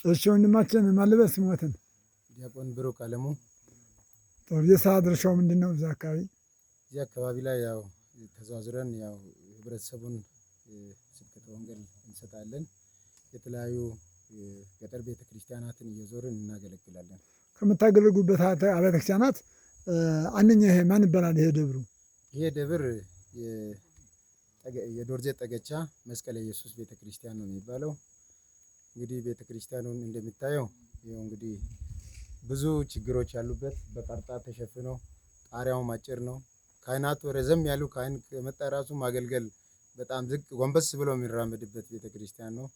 እሺ ወንድማችን ማልበስ ሞትን ዲያቆን ብሩክ አለሙ። ጥሩ የስራ ድርሻው ምንድን ነው? እዛ አካባቢ እዚህ አካባቢ ላይ ያው ተዘዋዝረን ያው ህብረተሰቡን ስብከተ ወንጌል እንሰጣለን። የተለያዩ ገጠር ቤተክርስቲያናትን እየዞርን እናገለግላለን። ከምታገለግሉበት አብያተ ክርስቲያናት አንደኛ ይሄ ማን ይባላል? ይሄ ደብሩ ይሄ ደብር የዶርዜ ጠገቻ መስቀለ ኢየሱስ ቤተክርስቲያን ነው የሚባለው። እንግዲህ ቤተክርስቲያኑን እንደሚታየው ይኸው እንግዲህ ብዙ ችግሮች ያሉበት በቀርጣ ተሸፍኖ ጣሪያውም አጭር ነው። ካህናቱ ረዘም ያሉ ካህን ከመጣ ራሱ ማገልገል በጣም ዝቅ ጎንበስ ብሎ የሚራመድበት ቤተክርስቲያን ነው።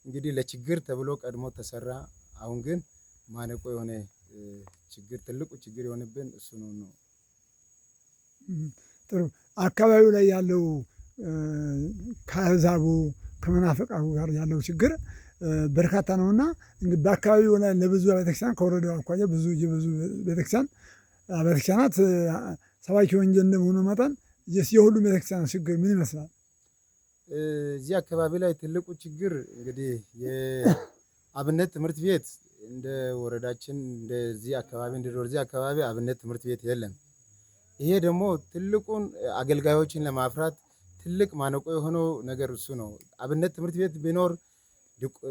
እንግዲህ ለችግር ተብሎ ቀድሞ ተሰራ። አሁን ግን ማነቆ የሆነ ችግር ትልቁ ችግር የሆነብን እሱ ነው። ጥሩ አካባቢው ላይ ያለው ከአሕዛቡ ከመናፍቃኑ ጋር ያለው ችግር በርካታ ነውና እንግዲህ በአካባቢው ላይ ለብዙ ቤተክርስቲያን ከወረዳው አኳያ ብዙ ቤተክርስቲያን ቤተክርስቲያናት ሰባኪ ወንጌል እንደመሆኑ መጠን የሁሉም ቤተክርስቲያን ችግር ምን ይመስላል? እዚህ አካባቢ ላይ ትልቁ ችግር እንግዲህ የአብነት ትምህርት ቤት እንደ ወረዳችን እንደዚህ አካባቢ እንደ ዶርዜ አካባቢ አብነት ትምህርት ቤት የለም። ይሄ ደግሞ ትልቁን አገልጋዮችን ለማፍራት ትልቅ ማነቆ የሆነው ነገር እሱ ነው። አብነት ትምህርት ቤት ቢኖር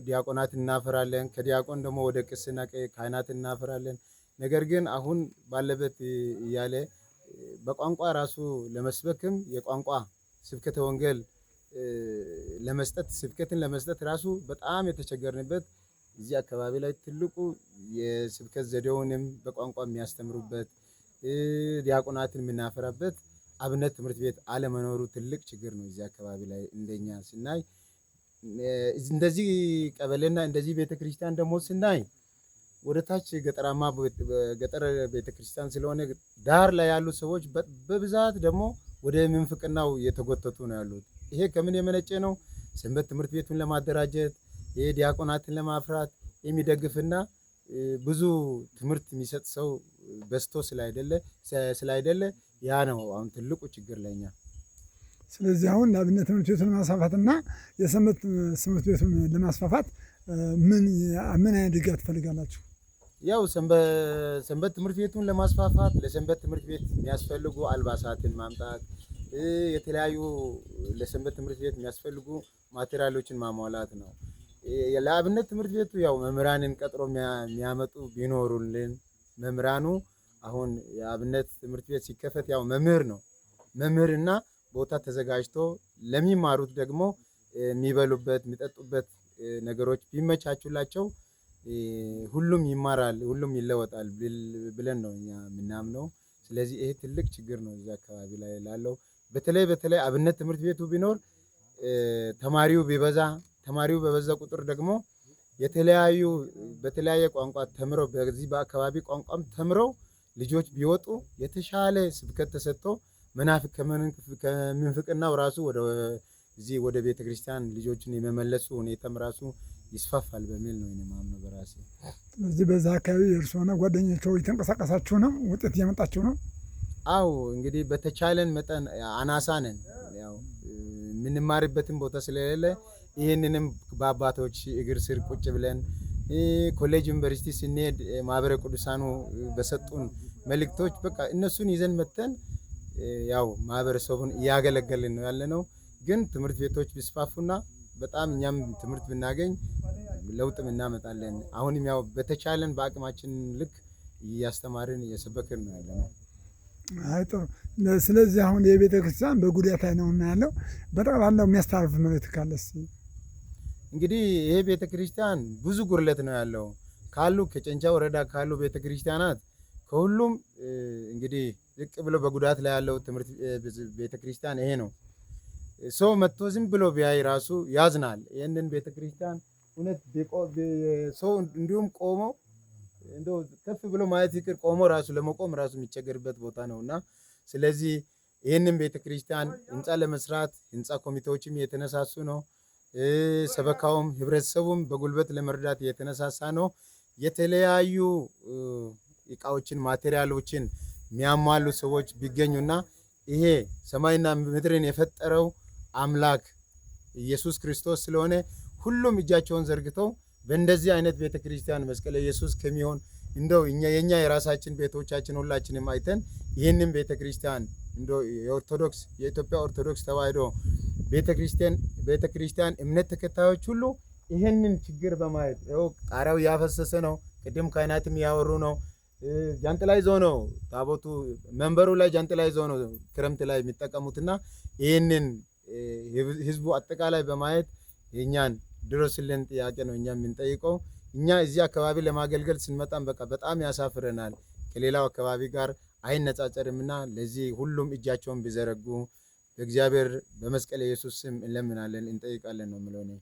ዲያቆናት እናፈራለን። ከዲያቆን ደግሞ ወደ ቅስና ካህናት እናፈራለን። ነገር ግን አሁን ባለበት እያለ በቋንቋ ራሱ ለመስበክም የቋንቋ ስብከተ ወንጌል ለመስጠት ስብከትን ለመስጠት ራሱ በጣም የተቸገርንበት እዚህ አካባቢ ላይ ትልቁ የስብከት ዘዴውንም በቋንቋ የሚያስተምሩበት ዲያቆናትን የምናፈራበት አብነት ትምህርት ቤት አለመኖሩ ትልቅ ችግር ነው። እዚህ አካባቢ ላይ እንደኛ ስናይ እንደዚህ ቀበሌና እንደዚህ ቤተክርስቲያን ደግሞ ስናይ ወደ ታች ገጠራማ ገጠር ቤተክርስቲያን ስለሆነ ዳር ላይ ያሉ ሰዎች በብዛት ደግሞ ወደ ምንፍቅናው እየተጎተቱ ነው ያሉት። ይሄ ከምን የመነጨ ነው? ሰንበት ትምህርት ቤቱን ለማደራጀት ዲያቆናትን ለማፍራት የሚደግፍና ብዙ ትምህርት የሚሰጥ ሰው በዝቶ ስላይደለ ያ ነው አሁን ትልቁ ችግር ለኛ። ስለዚህ አሁን ለአብነት ትምህርት ቤቱን ለማስፋፋትና የሰንበት ትምህርት ቤቱን ለማስፋፋት ምን አይነት ድጋፍ ትፈልጋላችሁ? ያው ሰንበት ትምህርት ቤቱን ለማስፋፋት ለሰንበት ትምህርት ቤት የሚያስፈልጉ አልባሳትን ማምጣት፣ የተለያዩ ለሰንበት ትምህርት ቤት የሚያስፈልጉ ማቴሪያሎችን ማሟላት ነው። ለአብነት ትምህርት ቤቱ ያው መምህራንን ቀጥሮ የሚያመጡ ቢኖሩልን መምህራኑ አሁን የአብነት ትምህርት ቤት ሲከፈት ያው መምህርና ቦታ ተዘጋጅቶ ለሚማሩት ደግሞ የሚበሉበት የሚጠጡበት ነገሮች ቢመቻቹላቸው ሁሉም ይማራል፣ ሁሉም ይለወጣል ብለን ነው እኛ የምናምነው። ስለዚህ ይሄ ትልቅ ችግር ነው እዚህ አካባቢ ላይ ላለው። በተለይ አብነት ትምህርት ቤቱ ቢኖር ተማሪው በበዛ ቁጥር ደግሞ በተለያየ ቋንቋ ተምረው በዚህ በአካባቢ ቋንቋም ተምረው ልጆች ቢወጡ የተሻለ ስብከት ተሰጥቶ ከምንፍቅናው ራሱ ወደ ቤተክርስቲያን ልጆችን የመመለሱ ሁኔታም ራሱ ይስፋፋል በሚል ነው የማምነው በራሴ። ስለዚህ በዛ አካባቢ እርስዎና ጓደኞቹ የተንቀሳቀሳችሁ ነው? ውጤት እያመጣችሁ ነው? አው እንግዲህ በተቻለን መጠን አናሳ ነን። ያው የምንማርበትን ቦታ ስለሌለ ይህንንም በአባቶች እግር ስር ቁጭ ብለን ኮሌጅ ዩኒቨርሲቲ ስንሄድ ማህበረ ቅዱሳኑ በሰጡን መልእክቶች በቃ እነሱን ይዘን መተን ያው ማህበረሰቡን እያገለገልን ነው ያለነው። ግን ትምህርት ቤቶች ቢስፋፉና በጣም እኛም ትምህርት ብናገኝ ለውጥም እናመጣለን። አሁንም ያው በተቻለን በአቅማችን ልክ እያስተማርን እየሰበክን ነው ያለነው። አይ ጥሩ። ስለዚህ አሁን የቤተ ክርስቲያን በጉዳት ላይ ነው እና ያለው በጠቅላላው የሚያስተላልፍ መልእክት ካለስ? እንግዲህ ይሄ ቤተ ክርስቲያን ብዙ ጉድለት ነው ያለው ከጨንቻ ወረዳ ካሉ ቤተ ክርስቲያናት ከሁሉም እንግዲህ ዝቅ ብሎ በጉዳት ላይ ያለው ትምህርት ቤተ ክርስቲያን ይሄ ነው። ሰው መጥቶ ዝም ብሎ ቢያይ ራሱ ያዝናል። ይህንን ቤተ ክርስቲያን እውነት ሰው እንዲሁም ቆሞ እንደው ከፍ ብሎ ማየት ይቅር ቆሞ ራሱ ለመቆም ራሱ የሚቸገርበት ቦታ ነውና ስለዚህ ይህንን ቤተ ክርስቲያን ህንፃ ለመስራት ህንፃ ኮሚቴዎችም የተነሳሱ ነው። ሰበካውም ህብረተሰቡም በጉልበት ለመርዳት የተነሳሳ ነው። የተለያዩ እቃዎችን ማቴሪያሎችን የሚያሟሉ ሰዎች ቢገኙና ይሄ ሰማይና ምድርን የፈጠረው አምላክ ኢየሱስ ክርስቶስ ስለሆነ ሁሉም እጃቸውን ዘርግተው በእንደዚህ አይነት ቤተክርስቲያን መስቀለ ኢየሱስ ከሚሆን እንደው የኛ የራሳችን ቤቶቻችን ሁላችንም አይተን ይህንን ቤተክርስቲያን እንደው የኢትዮጵያ ኦርቶዶክስ ተዋሕዶ ቤተክርስቲያን እምነት ተከታዮች ሁሉ ይህንን ችግር በማየት ጣሪያው ያፈሰሰ ነው። ቅድም ካህናትም ያወሩ ነው። ጃንጥላ ይዞ ነው ታቦቱ መንበሩ ላይ ጃንጥላ ይዞ ነው ክረምት ላይ የሚጠቀሙትና ይህንን ህዝቡ አጠቃላይ በማየት የኛን ድረስልን ጥያቄ ነው እኛ የምንጠይቀው። እኛ እዚህ አካባቢ ለማገልገል ስንመጣም በጣም ያሳፍረናል። ከሌላው አካባቢ ጋር አይነጻጸርምና ለዚህ ሁሉም እጃቸውን ቢዘረጉ በእግዚአብሔር በመስቀል ኢየሱስ ስም እንለምናለን እንጠይቃለን ነው የምለው።